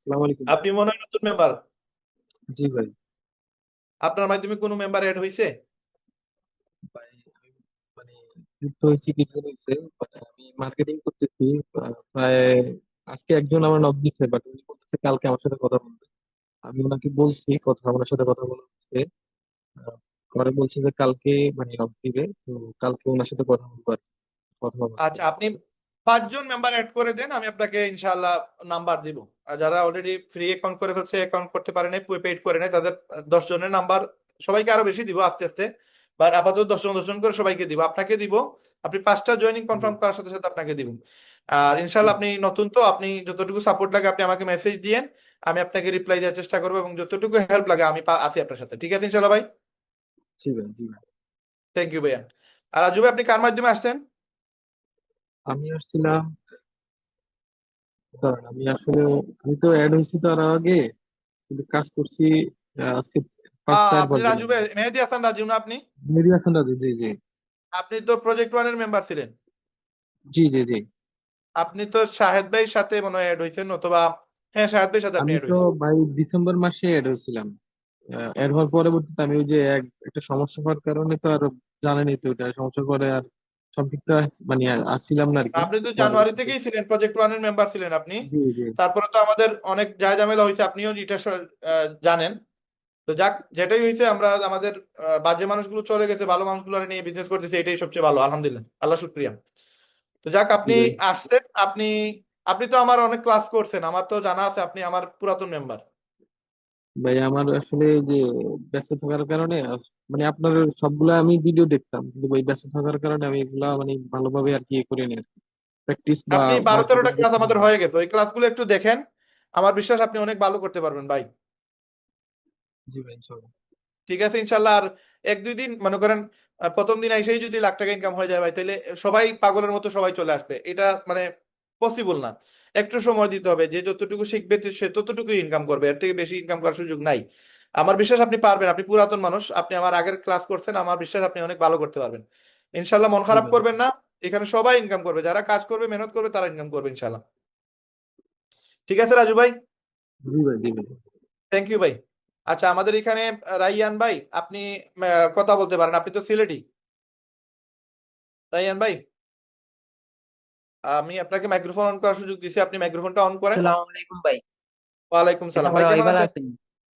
আসসালামু আলাইকুম ভাই। আপনি মনে হয় নতুন মেম্বার। জি ভাই। আপনার মাধ্যমে কোনো মেম্বার এড হয়েছে? ভাই আমি মানে যুক্ত হয়েছি কিছুদিন হয়েছে, আমি মার্কেটিং করতেছি। প্রায় আজকে একজন আমার নক দিচ্ছে, বাট উনি বলতেছে কালকে আমার সাথে কথা বলবে। আমি ওনাকে বলছি কথা, আমার সাথে কথা বলা হচ্ছে। আহ, পরে বলছে যে কালকে নক দিবে, তো কালকে ওনার সাথে কথা বলবো আর কি, কথা হবে আর কি। আচ্ছা, আপনি 5 জন মেম্বার অ্যাড করে দেন, আমি আপনাকে ইনশাআল্লাহ নাম্বার দিব। আর যারা অলরেডি ফ্রি অ্যাকাউন্ট করে ফেলছে, অ্যাকাউন্ট করতে পারে নাই, পেইড করে নাই, তাদের 10 জনের নাম্বার সবাইকে আরো বেশি দিব আস্তে আস্তে। বাট আপাতত 10 জন 10 জন করে সবাইকে দিব, আপনাকে দিব। আপনি 5টা জয়েনিং জি কনফার্ম করার সাথে সাথে আপনাকে দিব। আর জি ইনশাআল্লাহ আপনি নতুন, তো আপনি যতটুকু সাপোর্ট লাগে আপনি আমাকে মেসেজ দিয়েন, আমি আপনাকে রিপ্লাই দেওয়ার চেষ্টা করবো, এবং যতটুকু হেল্প লাগে আমি আছি আপনার সাথে। ঠিক আছে ইনশাআল্লাহ ভাই। জি ভাই, জি ভাই। থ্যাংক ইউ ভাইয়া। আর রাজু ভাই, আপনি কার মাধ্যমে আসছেন? আমি আসছিলাম, দাঁড়ান, আমি তো অ্যাড হয়েছি তো আরো আগে, কিন্তু কাজ করছি আজকে 5 4 বার আপনি দিলাম। রাজু ভাই, মেহেদি হাসান রাজু না আপনি? মেহেদী হাসান রাজু, জি জি। আপনি তো প্রজেক্ট ওয়ানের মেম্বার ছিলেন। জি জি জি। আপনি তো শাহেদ ভাইয়ের সাথে মনে হয় অ্যাড হয়েছেন, অথবা হ্যাঁ, শাহেদ ভাইয়ের সাথে আপনি আমি অ্যাড তো হয়েছেন। ভাই ডিসেম্বর মাসে অ্যাড হয়েছিলাম। অ্যাড হওয়ার পরবর্তীতে আমি ওই যে একটা সমস্যা হওয়ার কারণে তো আর জানেনই তো, ওইটা সমস্যার পরে আর সম্পৃক্ত আসছিলাম না আর কি। আপনি তো জানুয়ারি পরবর্তীতে থেকেই ছিলেন, প্রজেক্ট ওয়ানের মেম্বার ছিলেন আপনি। জি জি তারপরে তো আমাদের অনেক ঝামেলা হয়েছে, আপনিও এটা জানেন। তো যাক, যেটাই হয়েছে, আমরা আমাদের বাজে মানুষগুলো চলে গেছে, ভালো মানুষগুলো নিয়ে বিজনেস করতেছি, এটাই সবচেয়ে ভালো, আলহামদুলিল্লাহ, আল্লাহ শুক্রিয়া। তো যাক, জি আপনি ভাই। আসছেন। আপনি আপনি তো আমার অনেক ক্লাস করছেন, আমার তো জানা আছে আপনি আমার পুরাতন মেম্বার। ভাই আমার আসলে এই যে ব্যস্ত থাকার কারণে আপনার সবগুলা আমি ভিডিও দেখতাম, কিন্তু ওই ব্যস্ত থাকার কারণে আমি এগুলা ভালোভাবে আর কি করিনি আর কি, প্র্যাকটিস বা আপনি 12-13টা মার্কেটিং ক্লাস আমাদের হয়ে গেছে, ওই ক্লাসগুলো একটু দেখেন। আমার বিশ্বাস আপনি অনেক ভালো করতে পারবেন ভাই। জি ভাই ইনশাল্লাহ। ঠিক আছে ইনশাল্লাহ। আর 1-2 দিন মনে করেন, প্রথম দিন এসেই যদি লাখ টাকা ইনকাম হয়ে যায় ভাই, তাহলে সবাই পাগলের মতো সবাই চলে আসবে, এটা মানে পসিবল না। একটু সময় দিতে হবে, যে যতটুকু শিখবে সে ততটুকু ইনকাম করবে, এর থেকে বেশি ইনকাম করার সুযোগ নাই। আমার বিশ্বাস আপনি পারবেন, আপনি পুরাতন মানুষ, আপনি আমার আগের ক্লাস করছেন, আমার বিশ্বাস আপনি অনেক ভালো করতে পারবেন। ইনশাল্লাহ, মন জি খারাপ ভাই করবেন না। ইনশাল্লাহ। এখানে সবাই ইনকাম করবে, যারা কাজ করবে মেহনত করবে তারা ইনকাম করবে ইনশাল্লাহ। ঠিক আছে রাজু ভাই। জি ভাই জি ভাই। থ্যাংক ইউ ভাই। আচ্ছা, আমাদের এখানে রাইয়ান ভাই, আপনি কথা বলতে পারেন, আপনি তো সিলেটি। রাইয়ান ভাই, আমি আপনাকে মাইক্রোফোন অন করার সুযোগ দিছি, আপনি মাইক্রোফোনটা অন করেন। আসসালামু আলাইকুম ভাই। ওয়ালাইকুম কি সালাম খবর ভাই, ভাই, কেমন ভালো আছেন? আছেন?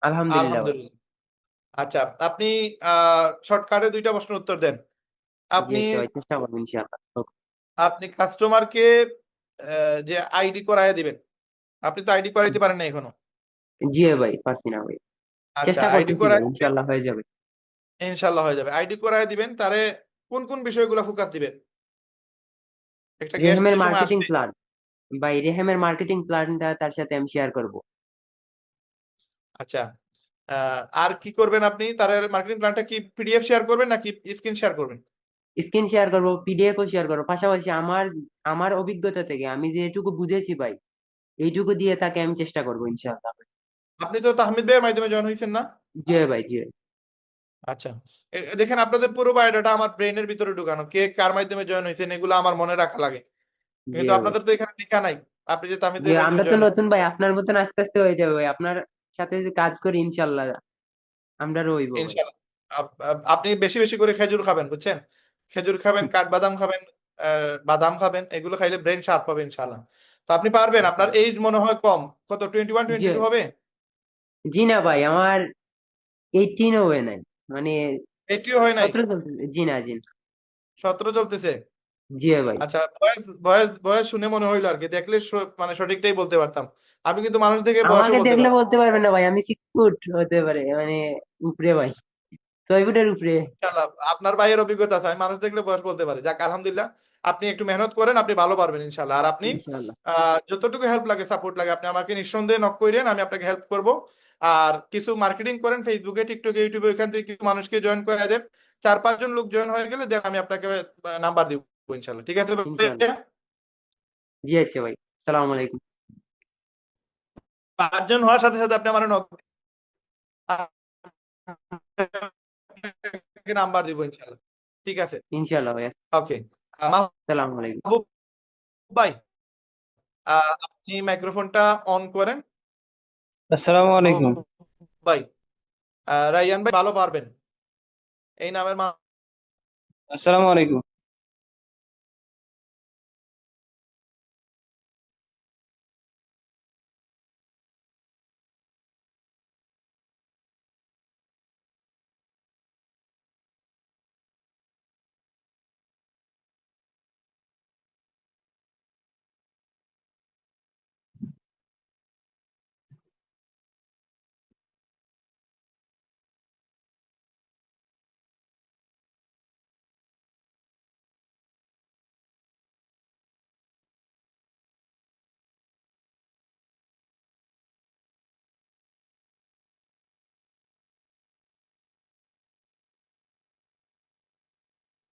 আলহামদুলিল্লাহ ভাই। আলহামদুলিল্লাহ। আচ্ছা, আপনি শর্টকাটে 2টা প্রশ্নের উত্তর দেন। জি আপনি আচ্ছা ভাই, চেষ্টা করবো ইনশাআল্লাহ। ওকে। আপনি কাস্টমারকে যে আইডি করায় দিবেন, আপনি তো আইডি করাইতে পারেন না এখনো। জি ভাই, পারছি না ভাই। আচ্ছা, চেষ্টা আইডি করতেছি ভাই, করায় দিবেন, ইনশাআল্লাহ হয়ে যাবে। ইনশাল্লাহ হয়ে যাবে। আইডি করায় দিবেন, তারে কোন কোন বিষয়গুলো ফোকাস দিবেন? একটা গেস্ট রেহেমের যে সময় মার্কেটিং আসবে। প্ল্যান, ভাই রেহেমের মার্কেটিং প্ল্যানটা তার সাথে আমি শেয়ার করব। আচ্ছা, আর কি করবেন আপনি? তার মার্কেটিং প্ল্যানটা কি পিডিএফ শেয়ার করবেন নাকি স্ক্রিন শেয়ার করবেন? স্ক্রিন শেয়ার করব, পিডিএফ ও শেয়ার করবো, পাশাপাশি আমার আমার অভিজ্ঞতা থেকে আমি যেটুকু বুঝেছি ভাই, এইটুকু দিয়ে তাকে আমি চেষ্টা করবো ইনশাআল্লাহ। আপনি তো তাহমিদ ভাইয়ের মাধ্যমে জয়েন হয়েছেন না? জি ভাই, জি ভাই। আচ্ছা, দেখেন, আপনাদের পুরো বায়োডাটা আমার ব্রেনের ভিতরে ঢুকানো, কে কার মাধ্যমে জয়েন হয়েছেন এগুলো আমার মনে রাখা লাগে। জি কিন্তু ভাই। আপনাদের তো এখানে লেখা নাই আপনি যে তাহমিদ জি, ভাইয়ের মাধ্যমে আমরা তো জয়েন হয়েছেন। নতুন ভাই, আপনার মতন আস্তে আস্তে হয়ে যাবে ভাই, আপনার সাথে যে কাজ করি ইনশাআল্লাহ আমরা রইবো ভাই। ইনশাল্লাহ। আপনি বেশি বেশি করে খেজুর খাবেন, বুঝছেন? খেজুর খাবেন, কাঠবাদাম খাবেন, বাদাম খাবেন, এগুলো খাইলে ব্রেন শার্প হবে ইনশাল্লাহ। তো আপনি পারবেন, আপনার এইজ মনে হয় কম, কত, 21 জি 22 হবে? জি না ভাই, আমার 18 হয়ে নাই, মানে এটিও হয় নাই? 17 চলছে। জি না, জি না। 17 চলতেছে? জি ভাই। আচ্ছা, বয়স বয়স বয়স শুনে মনে হইলো আর কি, দেখলে মানে সঠিকটাই বলতে পারতাম। আমি কিন্তু মানুষ দেখে বয়সও আমাকে বলতে দেখলে পারি। বলতে পারবেন না ভাই, আমি 6 ফুট হতে পারে, মানে উপরে ভাই, 6 ফুটের উপরে। ইনশাআল্লাহ, আপনার ভাইয়ের অভিজ্ঞতা আছে, আমি মানুষ দেখলে বয়স বলতে পারি। যাক আলহামদুলিল্লাহ। আপনি একটু মেহনত করেন, আপনি ভালো পারবেন ইনশাআল্লাহ। আর আপনি ইনশাআল্লাহ। যতটুকু হেল্প লাগে, সাপোর্ট লাগে, আপনি আমাকে নিঃসন্দেহে নক করেন, আমি আপনাকে হেল্প করব। আর কিছু মার্কেটিং করেন ফেসবুকে, টিকটকে, ইউটিউবে, ওইখান থেকে কিছু মানুষকে জয়েন করে দেন। 4-5 জন লোক জয়েন হয়ে গেলে দেন, আমি আপনাকে নাম্বার দিব ইনশাআল্লাহ। ঠিক আছে ইনশাআল্লাহ। ভাইয়া? জি আচ্ছা ভাই, আসসালামু আলাইকুম। 5 জন হওয়ার সাথে সাথে আপনি আমার নক, নাম্বার দিব ইনশাআল্লাহ। ঠিক আছে। ইনশাআল্লাহ ভাই। ওকে। আসসালামু আলাইকুম। মাহবুব ভাই, আপনি মাইক্রোফোনটা অন করেন। আসসালামু আলাইকুম। মাহবুব ভাই, রাইয়ান ভাই ভালো পারবেন এই নামের আসসালামু আলাইকুম।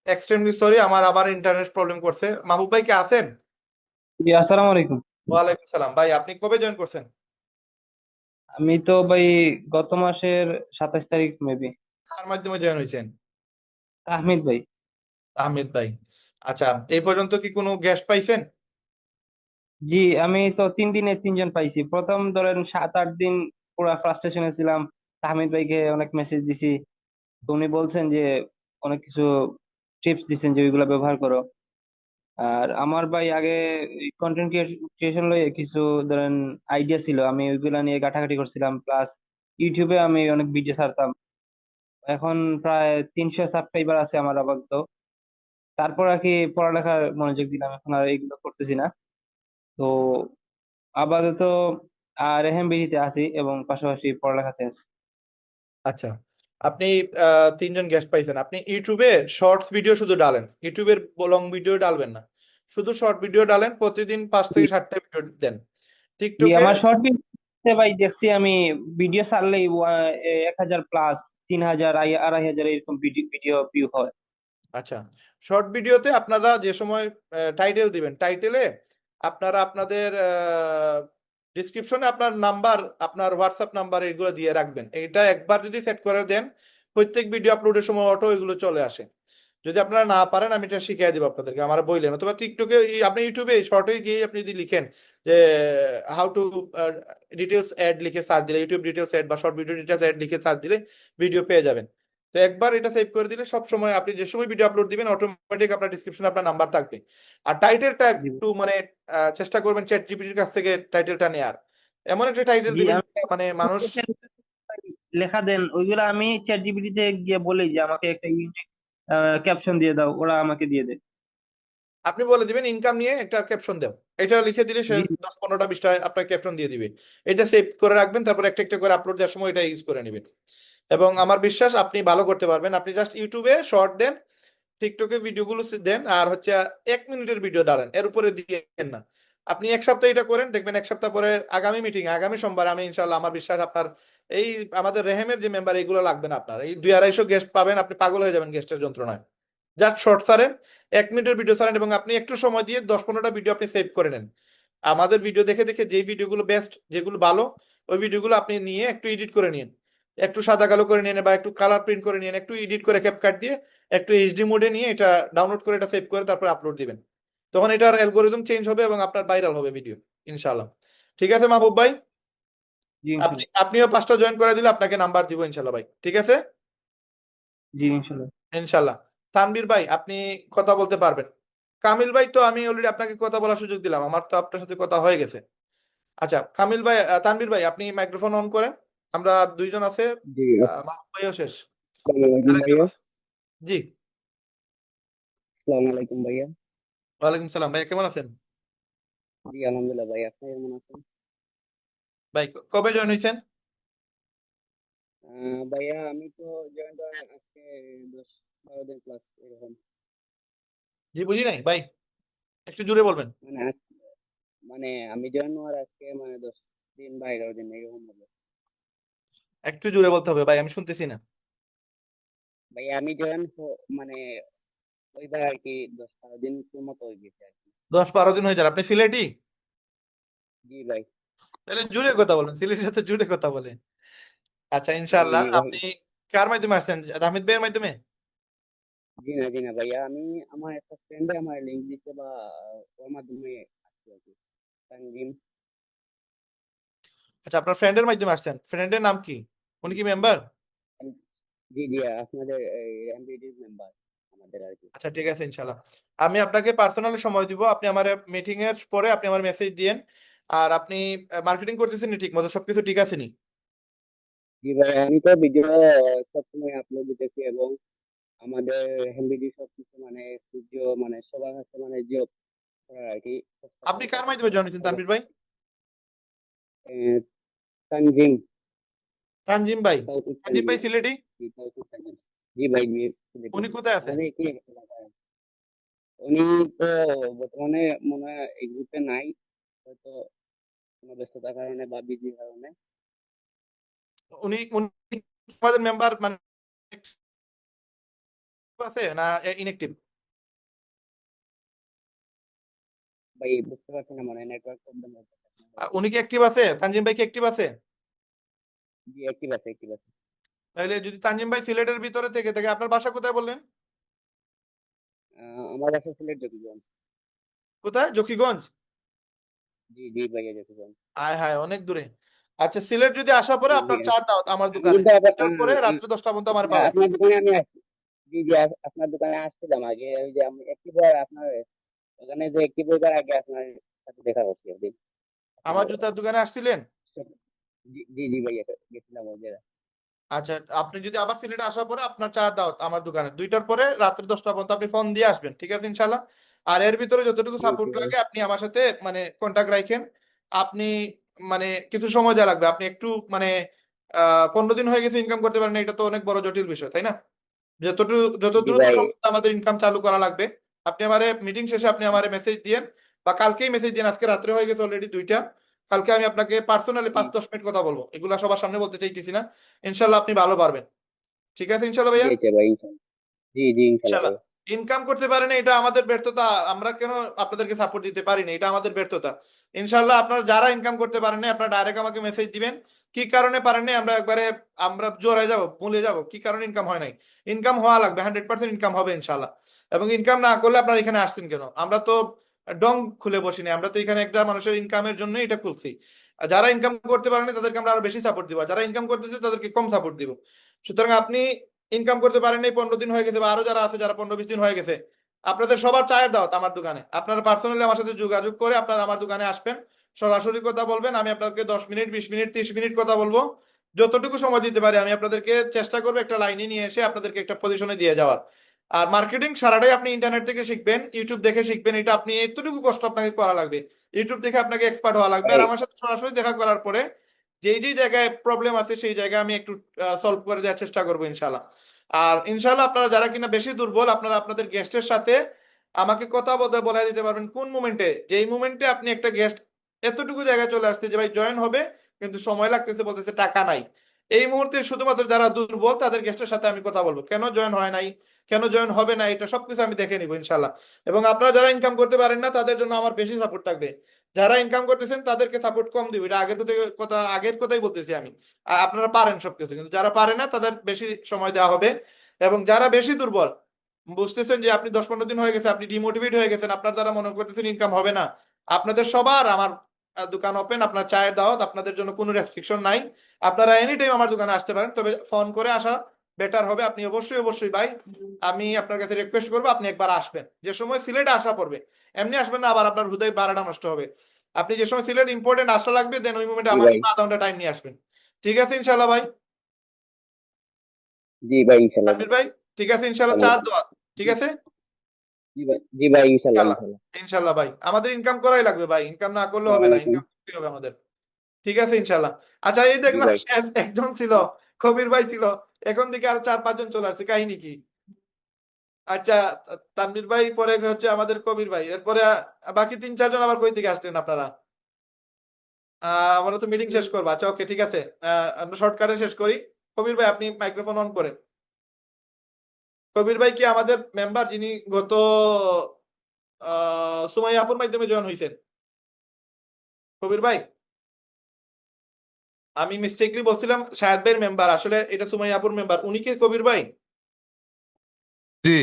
এক্সট্রিমলি সরি, আমার আবার ইন্টারনেট প্রবলেম করছে। মাহবুব ভাই কে আছেন? জি, আসসালামু আলাইকুম। ওয়ালাইকুম সালাম। ভাই আপনি কবে জয়েন করছেন? আমি তো ভাই গত মাসের 27 তারিখ মেবি। কার মাধ্যমে জয়েন হয়েছেন? আহমেদ ভাই। আহমেদ ভাই। আচ্ছা, এই পর্যন্ত কি কোনো গেস্ট পাইছেন? জি, আমি তো 3 দিনে 3জন পাইছি। প্রথম ধরেন 7-8 দিন পুরা ফ্রাস্ট্রেশনে ছিলাম। আহমেদ ভাইকে অনেক মেসেজ দিছি, তো উনি বলছেন যে অনেক কিছু টিপস দিচ্ছেন যে ওইগুলো ব্যবহার করো। আর আমার ভাই আগে কন্টেন্ট ক্রিয়েশন লয়ে কিছু ধরেন আইডিয়া ছিল, আমি ওইগুলা নিয়ে ঘাটাঘাটি করছিলাম, প্লাস ইউটিউবে আমি অনেক ভিডিও ছাড়তাম। এখন প্রায় 300 সাবস্ক্রাইবার আছে আমার আপাতত। তারপর আর কি পড়ালেখার মনোযোগ দিলাম, এখন আর এগুলো করতেছি না। তো আপাতত আর রেহেমবিড়িতে আছি এবং পাশাপাশি পড়ালেখাতে আছি। আচ্ছা, আপনি তিনজন গেস্ট পাইছেন। আপনি ইউটিউবে শর্টস ভিডিও শুধু ডালেন, ইউটিউবের লং ভিডিও ডালবেন না, শুধু শর্ট ভিডিও ডালেন। প্রতিদিন 5 থেকে 7টা ভিডিও দেন। জি, টিকটকে আমার শর্ট ভিডিও ভাই দেখছি আমি, ভিডিও ছাড়লেই 1000 প্লাস, 3000, 2500 এরকম ভিডিও ভিডিও ভিউ হয়। আচ্ছা, শর্ট ভিডিওতে আপনারা যে সময় টাইটেল দিবেন, টাইটেলে আপনারা আপনাদের ডিসক্রিপশনে আপনার নাম্বার, আপনার হোয়াটসঅ্যাপ নাম্বার এগুলো দিয়ে রাখবেন। এটা একবার যদি সেট করে দেন, প্রত্যেক ভিডিও আপলোডের সময় অটো এগুলো চলে আসে। যদি আপনারা না পারেন আমি এটা শিখিয়ে দিব আপনাদেরকে, আমার বললেন। অথবা টিকটকে আপনি ইউটিউবে শর্টে গিয়ে আপনি যদি লিখেন যে হাউ টু ডিটেলস অ্যাড লিখে সার্চ দিলে, ইউটিউব ডিটেলস অ্যাড বা শর্ট ভিডিও ডিটেলস অ্যাড লিখে সার্চ দিলে ভিডিও পেয়ে যাবেন। তো একবার এটা সেভ করে দিলে সব সময় আপনি যে সময় ভিডিও আপলোড দিবেন অটোমেটিক আপনার ডিসক্রিপশনে আপনার নাম্বার থাকবে। আর টাইটেলটা জি একটু মানে চেষ্টা করবেন চ্যাট জিপিটির কাছ থেকে টাইটেলটা নেয়ার। এমন একটা টাইটেল জি দিবেন আমি যেটা মানে মানুষ। লেখা দেন, ওইগুলো আমি চ্যাট জিপিটিতে গিয়ে বলি যে আমাকে একটা ইউনিক ক্যাপশন দিয়ে দাও, ওরা আমাকে দিয়ে দেয়। আপনি বলে দিবেন ইনকাম নিয়ে একটা ক্যাপশন দেও, এটা লিখে দিলে সে জি 10, 15টা, 20টা আপনার ক্যাপশন দিয়ে দিবে। এটা সেভ করে রাখবেন, তারপর একটা একটা করে আপলোড দেওয়ার সময় এটা ইউজ করে নেবেন। এবং আমার বিশ্বাস আপনি ভালো করতে পারবেন। আপনি জাস্ট ইউটিউবে শর্ট দেন, টিকটকে ভিডিওগুলো দেন, আর হচ্ছে 1 মিনিটের ভিডিও দাঁড়ান, এর উপরে দিয়েন না। আপনি এক সপ্তাহ এটা করেন, দেখবেন এক সপ্তাহ পরে আগামী মিটিং, আগামী সোমবার আমি ইনশাল্লাহ, আমার বিশ্বাস আপনার এই আমাদের রেহেমের যে মেম্বার এগুলো লাগবে না, আপনার এই 200-250 গেস্ট পাবেন, আপনি পাগল হয়ে যাবেন গেস্টের যন্ত্রণায়। জাস্ট শর্ট ছাড়েন, 1 মিনিটের ভিডিও ছাড়েন, এবং আপনি একটু সময় দিয়ে 10, 15টা ভিডিও আপনি সেভ করে নেন। আমাদের ভিডিও দেখে দেখে যে ভিডিওগুলো বেস্ট, যেগুলো ভালো, ওই ভিডিওগুলো আপনি নিয়ে একটু এডিট করে নিন, একটু সাদা কালো করে নিন বা একটু কালার প্রিন্ট করে নিন, একটু এডিট করে ক্যাপকাট দিয়ে একটু এইচডি মোডে নিয়ে এটা ডাউনলোড করে এটা সেভ করে তারপর আপলোড দিবেন। তখন এটার অ্যালগোরিদম চেঞ্জ হবে এবং আপনার ভাইরাল হবে ভিডিও, ইনশাআল্লাহ। ঠিক আছে মাহবুব ভাই, জি আপনি ইনশাল্লাহ। আপনিও 5টা জয়েন করে দিলে আপনাকে নাম্বার দিব ইনশাআল্লাহ ভাই। ঠিক আছে, জি ইনশাল্লাহ। ইনশাআল্লাহ। তানভীর ভাই আপনি কথা বলতে পারবেন। কামিল ভাই তো আমি অলরেডি আপনাকে কথা বলার সুযোগ দিলাম, আমার তো আপনার সাথে কথা হয়ে গেছে। আচ্ছা কামিল ভাই, তানভীর ভাই আপনি মাইক্রোফোন অন করেন। আমরা আর দুইজন আছে, জি। মাহবুব ভাইও শেষ, আসসালামু আলাইকুম আরেকজন ভাইয়া। আছে। জি। আসসালামু আলাইকুম ভাইয়া। ওয়ালাইকুম সালাম ভাই, কেমন আছেন? জি আলহামদুলিল্লাহ ভাই, আপনি কেমন আছেন? ভাই কবে জয়েন হয়েছেন? ভাইয়া আমি তো জয়েন করেন আজকে 10-12 দিন প্লাস এরকম। জি বুঝি নাই ভাই, একটু জুড়ে বলবেন। মানে মানে আমি জয়েন হওয়ার আজকে মানে 10 দিন বা 11 দিন এরকম হবে। একটু জুড়ে বলতে হবে ভাই, আমি শুনতেছি না। ভাইয়া আমি মানে ওইবার আর কি 10-12 দিন মতো হয়ে গেছে আর কি। 10, 12 দিন হয়ে যান। আপনি সিলেটি? জি ভাই। তাহলে জুড়ে কথা বলেন, সিলেটিরা তো জুড়ে কথা বলে। আচ্ছা জি ইনশাআল্লাহ। ভাই। আপনি কার মাধ্যমে আসছেন? হামিদ ভাইয়ের মাধ্যমে? জি না ভাইয়া, আমি আমার একটা ফ্রেন্ডে আমার লিংক দিতে বা ওর মাধ্যমে আসছি আর কি। তানজিম। আচ্ছা, আপনার ফ্রেন্ডের মাধ্যমে আসছেন, ফ্রেন্ডের নাম কি? উনি কি মেম্বার? জি জি, আপনাদের এই এমবিডি মেম্বার আমাদের আর কি। আচ্ছা, ঠিক আছে, ইনশাল্লাহ আমি আপনাকে পার্সোনালি সময় দিব। আপনি আমার মিটিং এর পরে আপনি আমার মেসেজ দিয়েন। আর আপনি মার্কেটিং করতেছেন ঠিক মতো, সবকিছু ঠিক আছে নি? জি ভাই, আমি তো ভিডিও সবসময় আপলোড দিতেছি, এবং আমাদের এমবিডি সবকিছু মানে ভিডিও মানে সবার কাছে মানে জিও করার আর কি চেষ্টা আপনি করে কার থাকি। মাধ্যমে জয়েন হয়েছেন এবং তানভীর ভাই? তানজিম, তানজিম ভাই? তৌফিক তানজিম ভাই তানজিম। সিলেটি? জি, তৌফিক তানজিম। জি ভাই, জি সিলেটি। উনি কোথায় আছে? আমাদের কি এলাকায়। উনি তো বর্তমানে মনে হয় এই গ্রুপে নাই, হয়তো কোনো ব্যস্ততার কারণে বা বিজির কারণে। উনি উনি আমাদের মেম্বার মানে আছে না ইনএক্টিভ? ভাই বুঝতে পারছি না, মনে হয় নেটওয়ার্ক প্রবলেম হচ্ছে আপনাদের উনি ওদিকে। কি অ্যাক্টিভ আছে? তানজিম ভাই কি অ্যাক্টিভ আছে? জি একটিভ আছে, একটিভ আছে। তাহলে যদি তানজিম ভাই সিলেটের ভিতরে থেকে থাকে, আপনার বাসা কোথায় বললেন? আমার বাসা সিলেট জকিগঞ্জ। কোথায়, জকিগঞ্জ? জি জি ভাইয়া, জকিগঞ্জ। আয় হায়, অনেক দূরে। আচ্ছা, সিলেট যদি আসার পরে জি জি, আপনার চার দাওয়াত আমার আমি দোকানে, কিন্তু এটার পরে রাত্রে 10টা পর্যন্ত আমার পাবেন। আপনার দোকানে আমি আসছি। জি জি, আপনার দোকানে আসছিলাম আগে, ওই যে আমি একটিভ হয়ে আপনার ওখানে যে একটিভ হয়ে আগে আপনার সাথে দেখা করছি একদিন আপনার। আমার জুতার দোকানে আসছিলেন? জি জি জি ভাইয়া, গেছিলাম ওই জায়গায়। আচ্ছা, আপনি যদি আবার সিলেটে আসার পরে আপনার চার দাওয়াত আমার দোকানে, 2টার পরে রাত্রে 10টা পর্যন্ত আপনি ফোন দিয়ে আসবেন, ঠিক আছে ইনশাল্লাহ। আর এর ভিতরে যতটুকু জি সাপোর্ট জি ভাই। লাগে আপনি আমার সাথে মানে কন্টাক্ট রাখেন। আপনি মানে কিছু সময় দেওয়া লাগবে, আপনি একটু মানে 15 দিন হয়ে গেছে ইনকাম করতে পারেন না, এটা তো অনেক বড় জটিল বিষয়, তাই না? যত জি দ্রুত ভাই। সম্ভব আমাদের ইনকাম চালু করা লাগবে। আপনি আমারে মিটিং শেষে আপনি আমারে মেসেজ দিয়েন, বা কালকেই মেসেজ দিন, আজকে রাত্রে হয়ে গেছে অলরেডি 2টা। কালকে আমি আপনাকে পার্সোনালি জি 5-10 মিনিট কথা বলবো, এগুলা সবার সামনে বলতে চাইতেছি না। ইনশাল্লাহ আপনি ভালো পারবেন, ঠিক আছে ইনশাল্লাহ জি ভাইয়া। আচ্ছা ভাই, ইনশাল্লাহ। জি জি, ইনশাল্লাহ ইনশাল্লাহ। ভাই। ইনকাম করতে পারেন এটা আমাদের ব্যর্থতা, আমরা কেন আপনাদেরকে সাপোর্ট দিতে পারি না, এটা আমাদের ব্যর্থতা। ইনশাল্লাহ আপনারা যারা ইনকাম করতে পারেন না, আপনারা ডাইরেক্ট আমাকে মেসেজ দিবেন কি কারণে পারেন না, আমরা জোরে যাব, ভুলে যাব কি কারণে ইনকাম হয় নাই। ইনকাম হওয়া লাগবে, 100% ইনকাম হবে ইনশাল্লাহ। এবং ইনকাম না করলে আপনারা এখানে আসছেন কেন? আমরা তো ডং খুলে বসিনি, আমরা তো এখানে একটা মানুষের ইনকামের জন্য এটা খুলছি। আর যারা ইনকাম করতে পারেন না তাদেরকে আমরা আরো বেশি সাপোর্ট দিব, আর যারা ইনকাম করতেছে তাদেরকে কম সাপোর্ট দিব। সুতরাং আপনি ইনকাম করতে পারেন নাই 15 দিন হয়ে গেছে, বা আরো যারা আছে যারা 15-20 দিন হয়ে গেছে, আপনাদের সবার চায়ের দাওয়াত আমার দোকানে। আপনারা পার্সোনালি আমার সাথে যোগাযোগ করে আপনারা আমার দোকানে আসবেন, সরাসরি কথা বলবেন, আমি আপনাদেরকে 10 মিনিট, 20 মিনিট, 30 মিনিট কথা বলবো। যতটুকু সময় দিতে পারি আমি আপনাদেরকে চেষ্টা করবো একটা লাইনে নিয়ে এসে আপনাদেরকে একটা পজিশনে দিয়ে যাওয়ার। আর মার্কেটিং সারাটাই আপনি ইন্টারনেট থেকে শিখবেন, ইউটিউব দেখে শিখবেন, এটা আপনি এতটুকু কষ্ট আপনাকে করা লাগবে। ইউটিউব দেখে আপনাকে এক্সপার্ট হওয়া লাগবে, আর ভাই আমার সাথে সরাসরি দেখা করার পরে যেই যেই জায়গায় প্রবলেম আছে সেই জায়গায় আমি একটু সলভ করে দেওয়ার চেষ্টা করবো ইনশাল্লাহ। আর ইনশাল্লাহ আপনারা যারা কিনা বেশি দুর্বল, আপনারা আপনাদের গেস্টের সাথে আমাকে কথা বলতে বলে দিতে পারবেন কোন মুমেন্টে, যেই মুমেন্টে আপনি একটা গেস্ট এতটুকু জায়গায় চলে আসছে যে ভাই জয়েন হবে কিন্তু সময় লাগতেছে, বলতেছে টাকা নাই। এই মুহূর্তে শুধুমাত্র যারা দুর্বল তাদের গেস্টের সাথে আমি কথা বলবো, কেন জয়েন হয় নাই, কেন জয়েন হবে না, এটা সবকিছু আমি দেখে নিবো ইনশাল্লাহ। এবং আপনারা যারা ইনকাম করতে পারেন না তাদের জন্য আমার বেশি সাপোর্ট থাকবে। যারা ইনকাম করতেছেন তাদেরকে সাপোর্ট কম দিব, এটা আগের কথাই বলতেছি আমি। আপনারা পারেন সবকিছু, কিন্তু যারা পারে না তাদের বেশি সময় দেওয়া হবে। এবং যারা বেশি দুর্বল, বুঝতেছেন যে আপনি 10-15 দিন হয়ে গেছে, আপনি ডিমোটিভেট হয়ে গেছেন, আপনার দ্বারা মনে করতেছেন ইনকাম হবে না, আপনাদের সবার আমার দোকান ওপেন, আপনার চায়ের দাওয়াত, আপনাদের জন্য কোনো রেস্ট্রিকশন নাই। আপনারা এনি টাইম আমার দোকানে আসতে পারেন, তবে ফোন করে আসা বেটার হবে। আপনি অবশ্যই অবশ্যই ভাই, আমি আপনার কাছে রিকোয়েস্ট করবো আপনি একবার আসবেন, যে সময় সিলেটে আসা পড়বে। এমনি আসবেন না, আবার আপনার হৃদয় বারাটা নষ্ট হবে। আপনি যে সময় সিলেট ইম্পর্টেন্ট আসা লাগবে, দেন ওই মোমেন্টে জি আমার ভাই। জন্য আধা ঘন্টা টাইম নিয়ে আসবেন, ঠিক আছে ইনশাল্লাহ ভাই। জি ভাই, ইনশাল্লাহ তানভীর ভাই, ঠিক আছে ইনশাল্লাহ, সময়। চার দোয়া, ঠিক জি আছে জি ভাই, জি ভাই, ইনশাল্লাহ ইনশাল্লাহ। ইনশাল্লাহ। ইনশাল্লাহ ভাই, আমাদের ইনকাম করাই লাগবে ভাই, ইনকাম না করলে আসসালামু হবে না, আলাইকুম। ইনকাম করতে হবে আমাদের, ঠিক আছে ইনশাল্লাহ। আচ্ছা, এই জি দেখলাম ভাই। শেষ একজন ছিল, কবির ভাই ছিল, এখন থেকে আরো 4-5 জন চলে আসছে, কাহিনী কি? আচ্ছা, তানভীর ভাই পরে হচ্ছে আমাদের কবির ভাই, এরপরে বাকি 3-4 জন আবার কই থেকে আসলেন আপনারা? আমরা তো মিটিং শেষ করবো, আচ্ছা ওকে ঠিক আছে। আমরা শর্টকাটে শেষ করি। কবির ভাই আপনি মাইক্রোফোন অন করেন। কবির ভাই কি আমাদের মেম্বার, যিনি গত সুমাইয়া আপুর মাধ্যমে জয়েন হয়েছেন? কবির ভাই, আমি মিস্টেকলি বলছিলাম শাহেদ ভাইয়ের মেম্বার, আসলে এটা সুমাইয়া আপুর মেম্বার, উনি কি কবির ভাই? জি